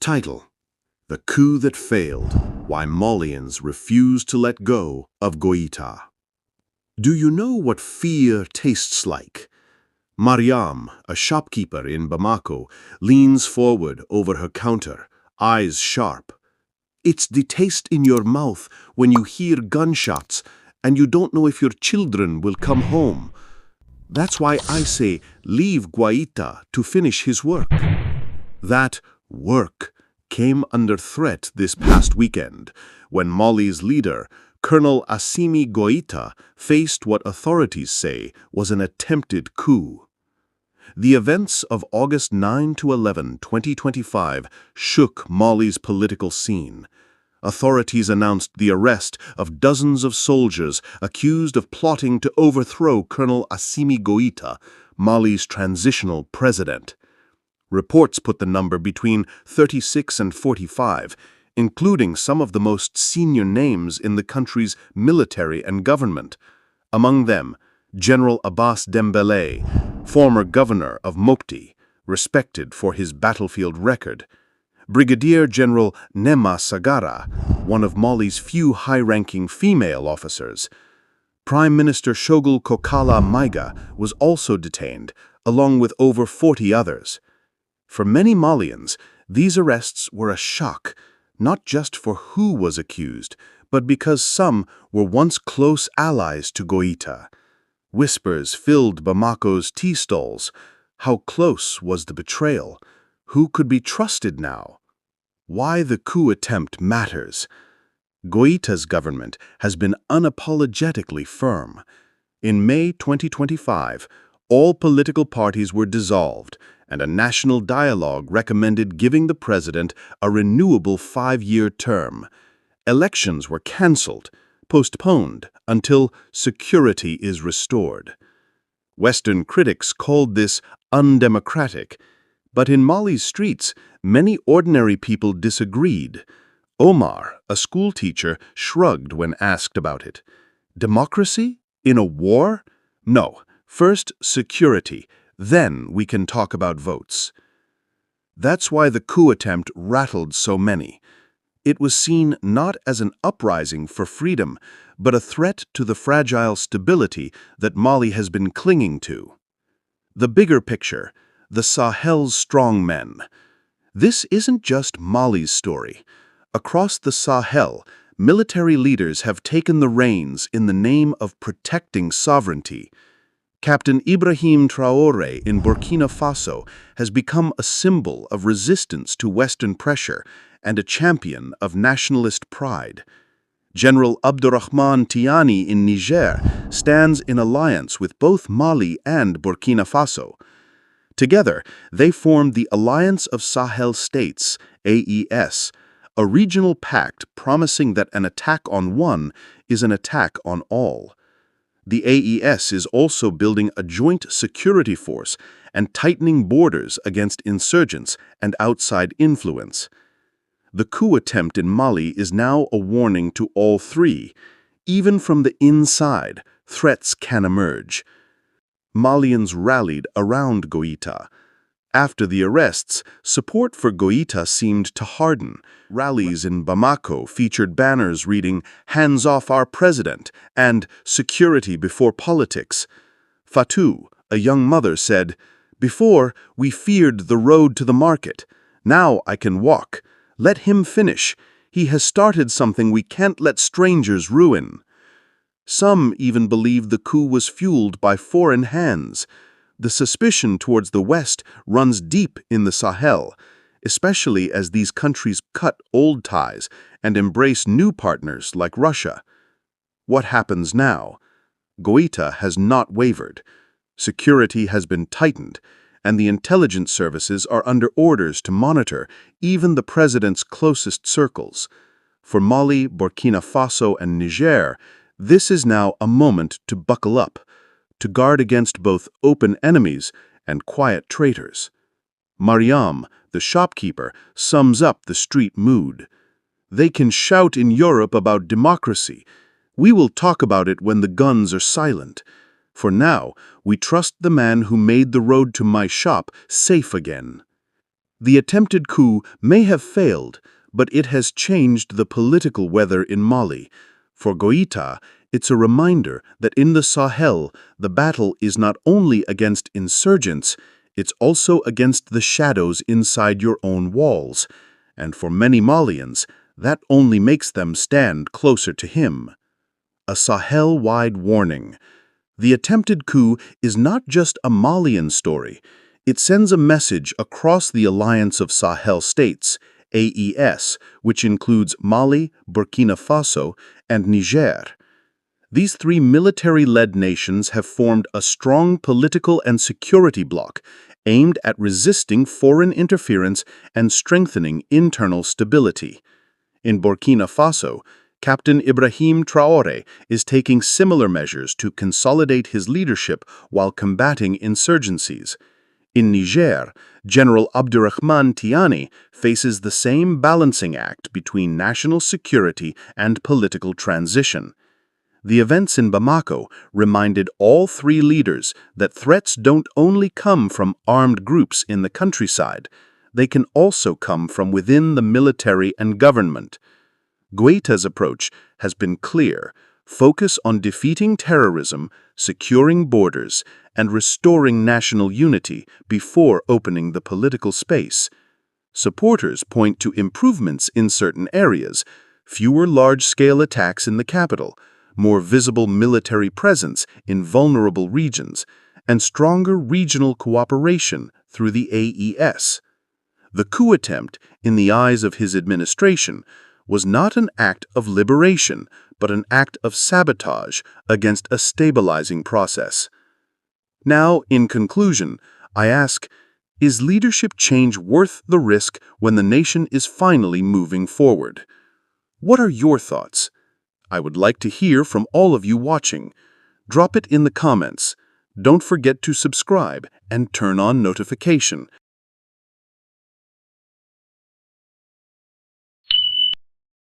Title: The Coup That Failed, Why Malians Refuse to Let Go of Goita. Do you know what fear tastes like? Mariam, a shopkeeper in Bamako, leans forward over her counter, eyes sharp. It's the taste in your mouth when you hear gunshots and you don't know if your children will come home. That's why I say leave Goita to finish his work. That work came under threat this past weekend when Mali's leader, Colonel Assimi Goïta, faced what authorities say was an attempted coup. The events of August 9 to 11, 2025 shook Mali's political scene. Authorities announced the arrest of dozens of soldiers accused of plotting to overthrow Colonel Assimi Goïta, Mali's transitional president. Reports put the number between 36 and 45, including some of the most senior names in the country's military and government. Among them, General Abbas Dembélé, former governor of Mopti, respected for his battlefield record; Brigadier General Nema Sagara, one of Mali's few high-ranking female officers. Prime Minister Shogul Kokala Maiga was also detained, along with over 40 others. For many Malians, these arrests were a shock, not just for who was accused, but because some were once close allies to Goïta. Whispers filled Bamako's tea stalls. How close was the betrayal? Who could be trusted now? Why the coup attempt matters. Goïta's government has been unapologetically firm. In May 2025, all political parties were dissolved, and a national dialogue recommended giving the president a renewable 5-year term. Elections were cancelled, postponed until security is restored. Western critics called this undemocratic, but in Mali's streets, many ordinary people disagreed. Omar, a schoolteacher, shrugged when asked about it. Democracy? In a war? No. First, security. Then we can talk about votes. That's why the coup attempt rattled so many. It was seen not as an uprising for freedom, but a threat to the fragile stability that Mali has been clinging to. The bigger picture, the Sahel's strong men. This isn't just Mali's story. Across the Sahel, military leaders have taken the reins in the name of protecting sovereignty. Captain Ibrahim Traore in Burkina Faso has become a symbol of resistance to Western pressure and a champion of nationalist pride. General Abdurrahman Tiani in Niger stands in alliance with both Mali and Burkina Faso. Together, they form the Alliance of Sahel States, AES, a regional pact promising that an attack on one is an attack on all. The AES is also building a joint security force and tightening borders against insurgents and outside influence. The coup attempt in Mali is now a warning to all three. Even from the inside, threats can emerge. Malians rallied around Goïta. After the arrests, support for Goïta seemed to harden. Rallies in Bamako featured banners reading, "Hands off our president," and "Security before politics." Fatou, a young mother, said, "Before, we feared the road to the market. Now I can walk. Let him finish. He has started something we can't let strangers ruin." Some even believed the coup was fueled by foreign hands. The suspicion towards the West runs deep in the Sahel, especially as these countries cut old ties and embrace new partners like Russia. What happens now? Goïta has not wavered. Security has been tightened, and the intelligence services are under orders to monitor even the president's closest circles. For Mali, Burkina Faso, and Niger, this is now a moment to buckle up, to guard against both open enemies and quiet traitors. Mariam, the shopkeeper, sums up the street mood. They can shout in Europe about democracy. We will talk about it when the guns are silent. For now, we trust the man who made the road to my shop safe again. The attempted coup may have failed, but it has changed the political weather in Mali. For Goïta, it's a reminder that in the Sahel, the battle is not only against insurgents, it's also against the shadows inside your own walls. And for many Malians, that only makes them stand closer to him. A Sahel-wide warning. The attempted coup is not just a Malian story. It sends a message across the Alliance of Sahel States, AES, which includes Mali, Burkina Faso, and Niger. These three military-led nations have formed a strong political and security bloc aimed at resisting foreign interference and strengthening internal stability. In Burkina Faso, Captain Ibrahim Traore is taking similar measures to consolidate his leadership while combating insurgencies. In Niger, General Abdurrahman Tiani faces the same balancing act between national security and political transition. The events in Bamako reminded all three leaders that threats don't only come from armed groups in the countryside, they can also come from within the military and government. Goïta's approach has been clear: focus on defeating terrorism, securing borders, and restoring national unity before opening the political space. Supporters point to improvements in certain areas: fewer large-scale attacks in the capital, more visible military presence in vulnerable regions, and stronger regional cooperation through the AES. The coup attempt, in the eyes of his administration, was not an act of liberation, but an act of sabotage against a stabilizing process. Now, in conclusion, I ask, is leadership change worth the risk when the nation is finally moving forward? What are your thoughts? I would like to hear from all of you watching. Drop it in the comments. Don't forget to subscribe and turn on notification